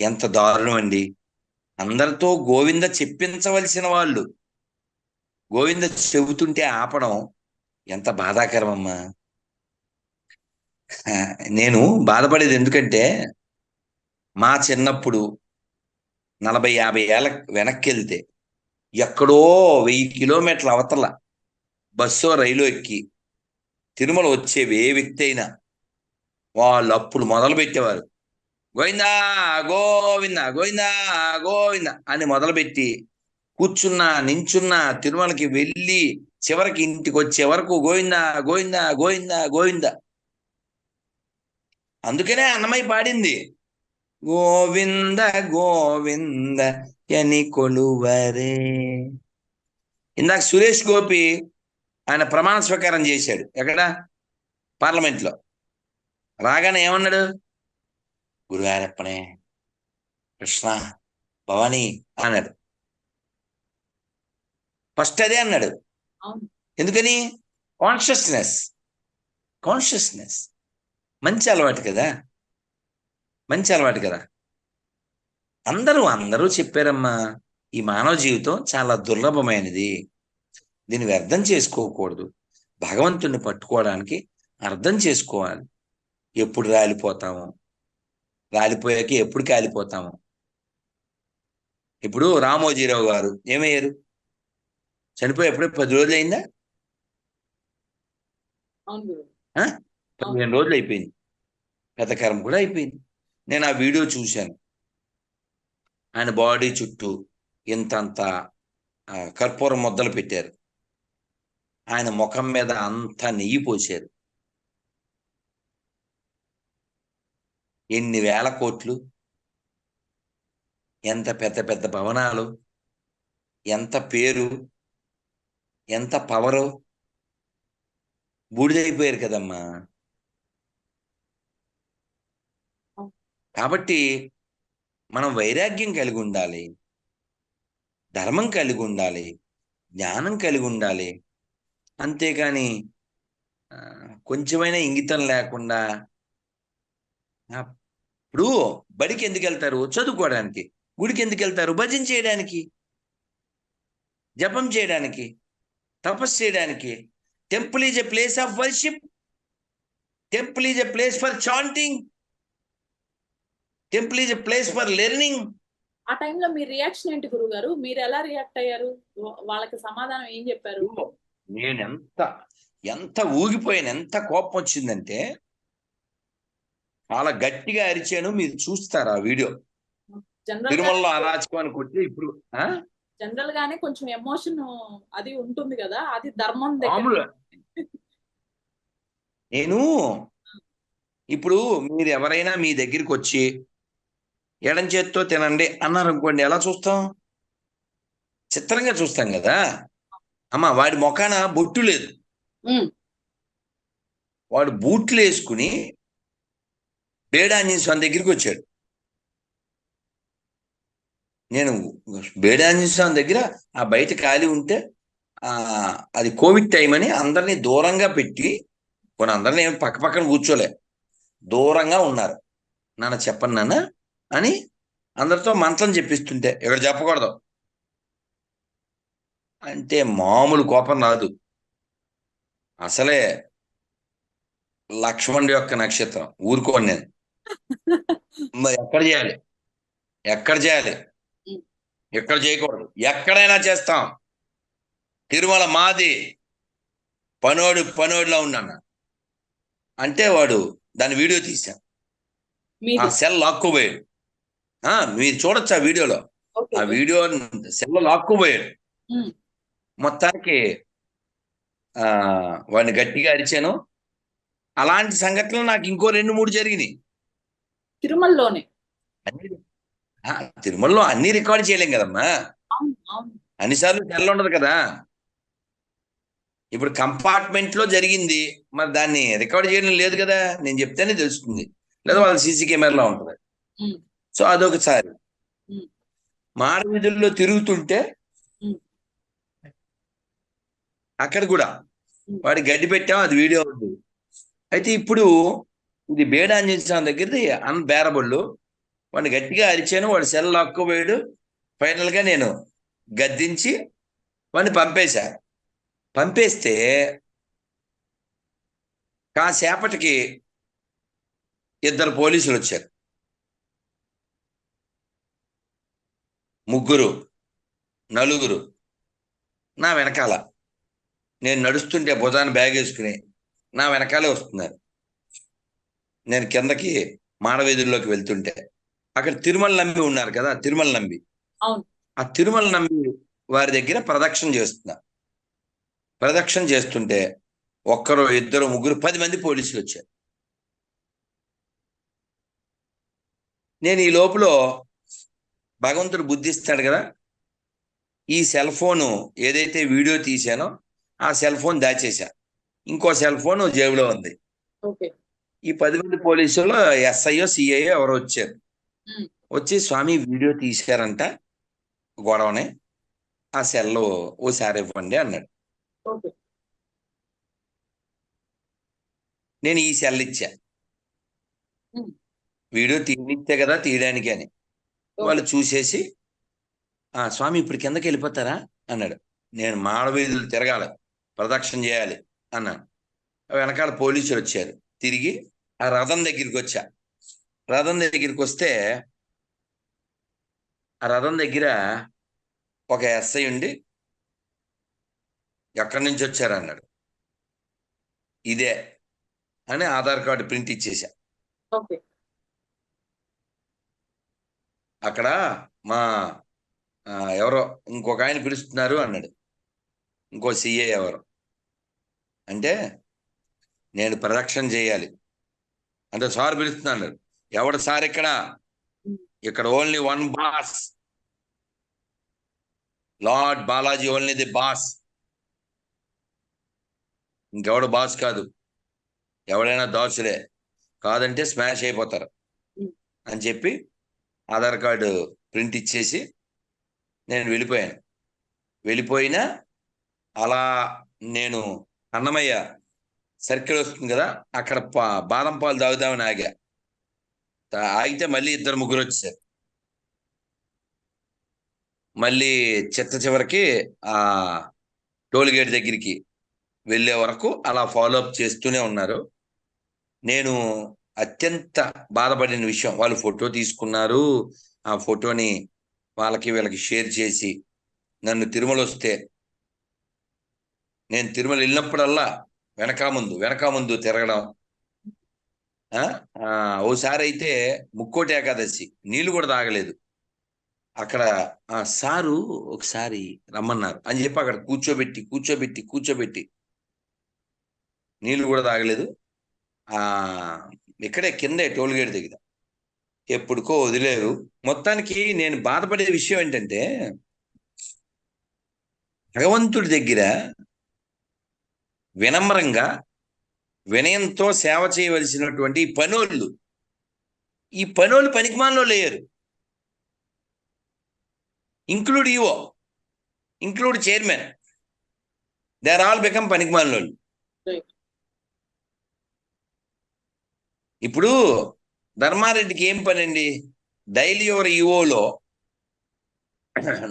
ఎంత దారుణం అండి. అందరితో గోవింద చెప్పించవలసిన వాళ్ళు గోవింద చెబుతుంటే ఆపడం ఎంత బాధాకరం అమ్మా. నేను బాధపడేది ఎందుకంటే మా చిన్నప్పుడు 40-50 ఏళ్ళ వెనక్కి వెళ్తే ఎక్కడో 1000 కిలోమీటర్ల అవతల బస్సో రైలు ఎక్కి తిరుమల వచ్చేవి ఏ వ్యక్తి అయినా వాళ్ళు అప్పుడు మొదలు పెట్టేవారు, గోవిందా గోవింద గోవిందా గోవింద అని మొదలుపెట్టి కూర్చున్నా నించున్నా తిరుమలకి వెళ్ళి చివరికి ఇంటికి వచ్చే వరకు గోవిందా గోవిందా గోవిందా గోవింద. అందుకనే అన్నమయ్య పాడింది, గోవింద గోవింద అని కొలువరే. ఇందాక సురేష్ గోపి ఆయన ప్రమాణ స్వీకారం చేశాడు ఎక్కడ, పార్లమెంట్లో. రాగానే ఏమన్నాడు, గురువారప్పనే కృష్ణ భవానీ అన్నాడు. ఫస్ట్ అదే అన్నాడు. ఎందుకని? కాన్షియస్నెస్. మంచి అలవాటు కదా, మంచి అలవాటు కదా. అందరూ చెప్పారమ్మా, ఈ మానవ జీవితం చాలా దుర్లభమైనది, దీన్ని వ్యర్థం చేసుకోకూడదు. భగవంతుణ్ణి పట్టుకోవడానికి అర్థం చేసుకోవాలి. ఎప్పుడు రాలిపోతాము, రాలిపోయాక ఎప్పుడు కాలిపోతాము. ఇప్పుడు రామోజీరావు గారు ఏమయ్యారు? చనిపోయి ఎప్పుడే 10 రోజులు అయిందా? 15 రోజులు అయిపోయింది. పెద్దకరం కూడా అయిపోయింది. నేను ఆ వీడియో చూశాను. ఆయన బాడీ చుట్టూ ఇంతంత కర్పూరం ముద్దలు పెట్టారు, ఆయన ముఖం మీద అంత నెయ్యి పోశారు. ఎన్ని వేల కోట్లు, ఎంత పెద్ద పెద్ద భవనాలు, ఎంత పేరు, ఎంత పవరు, బూడిదైపోయారు కదమ్మా. కాబట్టి మనం వైరాగ్యం కలిగి ఉండాలి, ధర్మం కలిగి ఉండాలి, జ్ఞానం కలిగి ఉండాలి. అంతేకాని కొంచెమైనా ఇంగితం లేకుండా. ఇప్పుడు బడికి ఎందుకు వెళ్తారు? చదువుకోవడానికి. గుడికి ఎందుకు వెళ్తారు? భజన చేయడానికి, జపం చేయడానికి, తపస్సు చేయడానికి. Temple is a place of worship, temple is a place for chanting, temple is a place for learning. ఆ టైంలో మీ రియాక్షన్ ఏంటి గురుగారు? మీరు ఎలా రియాక్ట్ అయ్యారు? వాళ్ళకి సమాధానం ఏం చెప్పారు? నేను ఎంత ఊగిపోయాను, ఎంత కోపం వచ్చిందంటే చాలా గట్టిగా అరిచాను. మీరు చూస్తారా వీడియో? తిరుమలలో అరాచకం కొట్టి ఇప్పుడు జనరల్ గానే కొంచెం ఎమోషన్ అది ఉంటుంది కదా, అది ధర్మం. నేను ఇప్పుడు మీరు ఎవరైనా మీ దగ్గరికి వచ్చి ఎడం చేత్తో తినండి అన్నారు అనుకోండి, ఎలా చూస్తాం? చిత్రంగా చూస్తాం కదా. అమ్మ వాడి మొఖాన బొట్టు లేదు, వాడు బూట్లు వేసుకుని బేడాంజనేయ స్వామి దగ్గరికి వచ్చాడు. నేను బేడాంజనేయ స్వామి దగ్గర ఆ బయట ఖాళీ ఉంటే అది కోవిడ్ టైం అని అందరినీ దూరంగా పెట్టి, కొన్ని అందరినీ పక్క పక్కన కూర్చోలే, దూరంగా ఉన్నారు. నాన్న చెప్పండి నాన్న అని అందరితో మంత్రం చెప్పిస్తుంటే, ఇక్కడ చెప్పకూడదు అంటే మామూలు కోపం రాదు. అసలే లక్ష్మణుడి యొక్క నక్షత్రం, ఊరుకోండి నేను. మరి ఎక్కడ చేయాలి, ఎక్కడ చేయకూడదు, ఎక్కడైనా చేస్తాం. తిరుమల మాది, పనోడిలా ఉన్నాను అంటే వాడు దాని వీడియో తీశాం, ఆ సెల్ లాక్కుపోయాడు. మీరు చూడొచ్చు ఆ వీడియోలో, ఆ వీడియో సెల్ లాక్కుపోయాడు. మొత్తానికి వాడిని గట్టిగా అరిచాను. అలాంటి సంఘటనలు నాకు ఇంకో 2-3 జరిగినాయి తిరుమలలోనే. తిరుమలలో అన్ని రికార్డ్ చేయలేం కదమ్మా, అన్నిసార్లు సెల్ ఉండదు కదా. ఇప్పుడు కంపార్ట్మెంట్ లో జరిగింది, మరి దాన్ని రికార్డ్ చేయడం లేదు కదా, నేను చెప్తేనే తెలుస్తుంది, లేదా వాళ్ళ సీసీ కెమెరాలో ఉంటుంది. సో అదొకసారి. మాడ వీధుల్లో తిరుగుతుంటే అక్కడ కూడా వాడి గడ్డి పెట్టాం, అది వీడియో ఉంది. అయితే ఇప్పుడు ఇది బేడాంజనేయ స్వామి దగ్గరది అన్బేరబుల్. వాడిని గట్టిగా అరిచాను, వాడు సెల్ లాక్కుపోయాడు. ఫైనల్ గా నేను గద్దించి వాడిని పంపేశా. పంపేస్తే కాసేపటికి ఇద్దరు పోలీసులు వచ్చారు. ముగ్గురు, నలుగురు నా వెనకాల. నేను నడుస్తుంటే భుజాన్ని బ్యాగ్ వేసుకుని నా వెనకాలే వస్తున్నారు. నేను కిందకి మాడవీధుల్లోకి వెళ్తుంటే అక్కడ తిరుమల నంబి ఉన్నారు కదా, తిరుమల నంబి. అవును. ఆ తిరుమల నంబి వారి దగ్గర ప్రదక్షిణ చేస్తున్నా. ప్రదక్షిణ చేస్తుంటే ఒక్కరు, ఇద్దరు, ముగ్గురు, 10 మంది పోలీసులు వచ్చారు. నేను ఈ లోపల భగవంతుడు బుద్ధి ఇస్తాడు కదా, ఈ సెల్ ఫోను ఏదైతే వీడియో తీశానో ఆ సెల్ ఫోన్ దాచేశా. ఇంకో సెల్ ఫోన్ జేబులో ఉంది. ఓకే. ఈ 10 మంది పోలీసులు ఎస్ఐయో సిఐయో ఎవరో వచ్చారు. ఉమ్. వచ్చి స్వామి వీడియో తీశారంట గొడవని, ఆ సెల్ ఓసారి ఇవ్వండి అన్నాడు. ఓకే. నేను ఈ సెల్ ఇచ్చా. ఉమ్. వీడియో తీనిచ్చే కదా తీయడానికి అని. వాళ్ళు ఓకే. చూసేసి స్వామి ఇప్పుడు కిందకి వెళ్ళిపోతారా అన్నాడు. నేను మాడవీధులు తిరగాలి, ప్రదక్షిణ చేయాలి అన్నాను. వెనకాల పోలీసులు వచ్చారు. తిరిగి ఆ రథం దగ్గరికి వచ్చా. రథం దగ్గరికి వస్తే ఆ రథం దగ్గర ఒక ఎస్ఐ ఉండి ఎక్కడి నుంచి వచ్చారు అన్నాడు. ఇదే అని ఆధార్ కార్డు ప్రింట్ ఇచ్చేసా. ఓకే. అక్కడ మా ఎవరో ఇంకొక ఆయన పిలుస్తున్నారు అన్నాడు. ఇంకో సిఏ ఎవరు అంటే నేను ప్రదక్షిణ చేయాలి అంటే సార్ పిలుస్తున్నాడు. ఎవడు సార్ ఇక్కడ? ఇక్కడ only one boss, lord Balaji only the boss. ఇంకెవడు బాస్ కాదు, ఎవడైనా దాసులే, కాదంటే స్మాష్ అయిపోతారు అని చెప్పి ఆధార్ కార్డు ప్రింట్ ఇచ్చేసి నేను వెళ్ళిపోయాను. వెళ్ళిపోయినా అలా నేను అన్నమయ్య సర్కిల్ వస్తుంది కదా, అక్కడ బాదం పాలు తాగుదామని ఆగా. ఆగితే మళ్ళీ ఇద్దరు ముగ్గురు వచ్చారు. మళ్ళీ చివరికి ఆ టోల్ గేట్ దగ్గరికి వెళ్ళే వరకు అలా ఫాలో అప్ చేస్తూనే ఉన్నారు. నేను అత్యంత బాధపడిన విషయం, వాళ్ళు ఫోటో తీసుకున్నారు. ఆ ఫోటోని వాళ్ళకి వీళ్ళకి షేర్ చేసి నన్ను తిరుమల వస్తే, నేను తిరుమల వెళ్ళినప్పుడల్లా వెనక ముందు తిరగడం. ఓసారి అయితే ముక్కోటి ఏకాదశి నీళ్లు కూడా తాగలేదు. అక్కడ సారు ఒకసారి రమ్మన్నారు అని చెప్పి అక్కడ కూర్చోబెట్టి నీళ్లు కూడా తాగలేదు. ఇక్కడే కిందే టోల్ గేట్ దగ్గర ఎప్పుడుకో వదిలేరు. మొత్తానికి నేను బాధపడే విషయం ఏంటంటే, భగవంతుడి దగ్గర వినమ్రంగా వినయంతో సేవ చేయవలసినటువంటి ఈ పనోళ్ళు పనికిమాలలో లేరు. Include EO, include chairman, they are all become పనికిమాలోళ్ళు. ఇప్పుడు ధర్మారెడ్డికి ఏం పని అండి? డైలీ ఎవరు ఈఓలో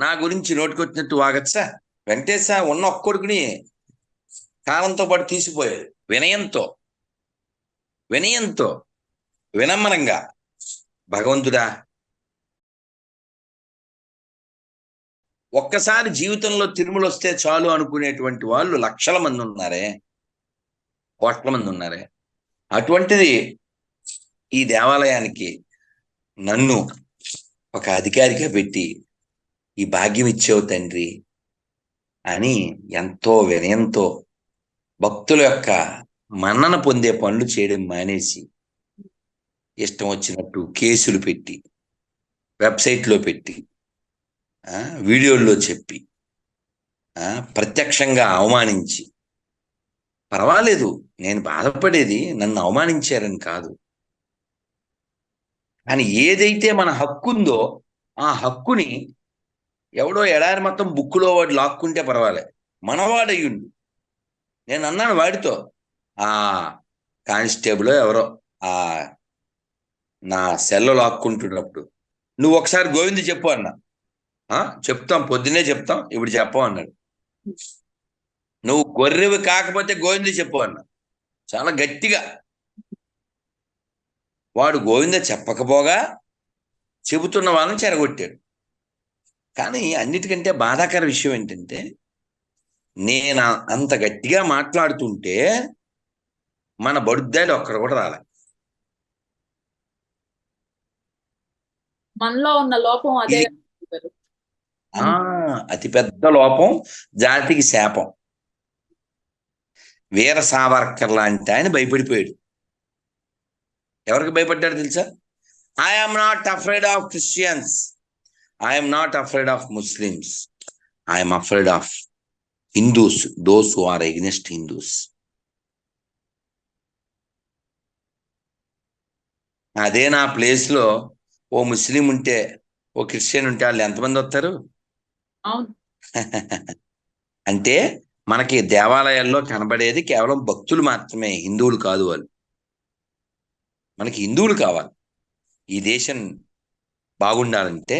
నా గురించి నోటికొచ్చినట్టు వాగచ్చా? వెంకటేశ ఉన్న ఒక్కొడుకుని కాలంతో పాటు తీసిపోయాడు. వినయంతో వినమ్రంగా, భగవంతుడా ఒక్కసారి జీవితంలో తిరుమల వస్తే చాలు అనుకునేటువంటి వాళ్ళు లక్షల మంది ఉన్నారే, కోట్ల మంది ఉన్నారే. అటువంటిది ఈ దేవాలయానికి నన్ను ఒక అధికారిగా పెట్టి ఈ భాగ్యం ఇచ్చావు తండ్రి అని ఎంతో వినయంతో భక్తుల యొక్క మన్నన పొందే పనులు చేయడం మానేసి ఇష్టం వచ్చినట్టు కేసులు పెట్టి, వెబ్సైట్లో పెట్టి, వీడియోల్లో చెప్పి, ప్రత్యక్షంగా అవమానించి, పర్వాలేదు నేను బాధపడేది నన్ను అవమానించారని కాదు, కానీ ఏదైతే మన హక్కు ఉందో ఆ హక్కుని ఎవడో ఎడారి మొత్తం బుక్కులో వాడు లాక్కుంటే పర్వాలే, మనవాడయ్యుండు. నేను అన్నాను వాడితో, ఆ కానిస్టేబుల్ ఎవరో నా సెల్లో లాక్కుంటున్నప్పుడు నువ్వు ఒకసారి గోవింద చెప్పు అన్నా. చెప్తాం, పొద్దునే చెప్తాం, ఇప్పుడు చెప్పం అన్నాడు. నువ్వు గొర్రెవి కాకపోతే గోవింద చెప్పు అన్నా, చాలా గట్టిగా. వాడు గోవింద చెప్పకపోగా చెబుతున్న వాళ్ళని చెరగొట్టాడు. కానీ అన్నిటికంటే బాధాకర విషయం ఏంటంటే, నేను అంత గట్టిగా మాట్లాడుతుంటే మన బడుద్దాలు ఒక్కడు కూడా రాలే. మనలో ఉన్న లోపం అదే ఇది గురుగారు. అతిపెద్ద లోపం, జాతికి శాపం. వీర సావర్కర్ లాంటి ఆయన భయపడిపోయాడు. ఎవరికి భయపడ్డాడు తెలుసా? I'm not afraid of Christians, I'm not afraid of Muslims, I'm afraid of Hindus, those who are against Hindus. అదే నా ప్లేస్ లో ఓ ముస్లిం ఉంటే, ఓ క్రిస్టియన్ ఉంటే వాళ్ళు ఎంతమంది వస్తారు? అవును. అంటే మనకి దేవాలయాల్లో కనబడేది కేవలం భక్తులు మాత్రమే, హిందువులు కాదు వాళ్ళు. మనకి హిందువులు కావాలి. ఈ దేశం బాగుండాలంటే,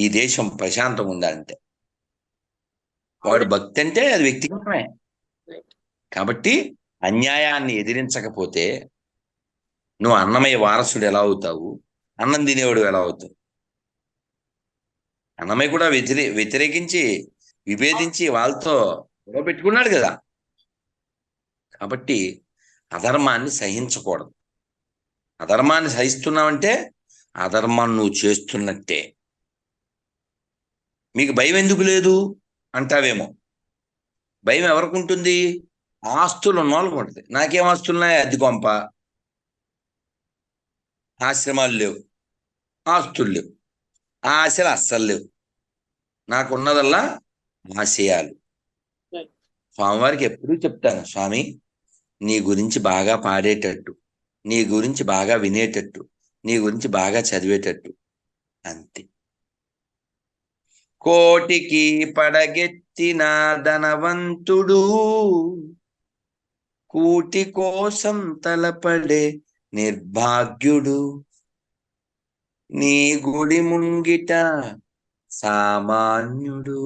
ఈ దేశం ప్రశాంతంగా ఉండాలంటే, వాడు భక్తి అంటే అది వ్యక్తిగతమే. కాబట్టి అన్యాయాన్ని ఎదిరించకపోతే నువ్వు అన్నమయ్య వారసుడు ఎలా అవుతావు? అన్నం తినేవాడు ఎలా అవుతావు? అన్నమయ్య కూడా వ్యతిరేకించి విభేదించి వాళ్ళతో గొడవ పెట్టుకున్నాడు కదా. కాబట్టి అధర్మాన్ని సహించకూడదు. అధర్మాన్ని సహిస్తున్నావంటే అధర్మం నువ్వు చేస్తున్నట్టే. మీకు భయం ఎందుకు లేదు అంటావేమో. భయం ఎవరికి ఉంటుంది? ఆస్తులు ఉన్న వాళ్ళకి ఉంటుంది. నాకేం ఆస్తులున్నాయి? అద్దె కొంప, ఆశ్రమాలు లేవు, ఆస్తులు లేవు, ఆశలు అస్సలు లేవు. నాకున్నదల్లా ఆశయాలు. స్వామివారికి ఎప్పుడూ చెప్తాను, స్వామి నీ గురించి బాగా పాడేటట్టు, నీ గురించి బాగా వినేటట్టు, నీ గురించి బాగా చదివేటట్టు, అంతే. కోటికి పడగెత్తిన ధనవంతుడు కూటి కోసం తలపడే నిర్భాగ్యుడు, నీ గుడి ముంగిట సామాన్యుడు.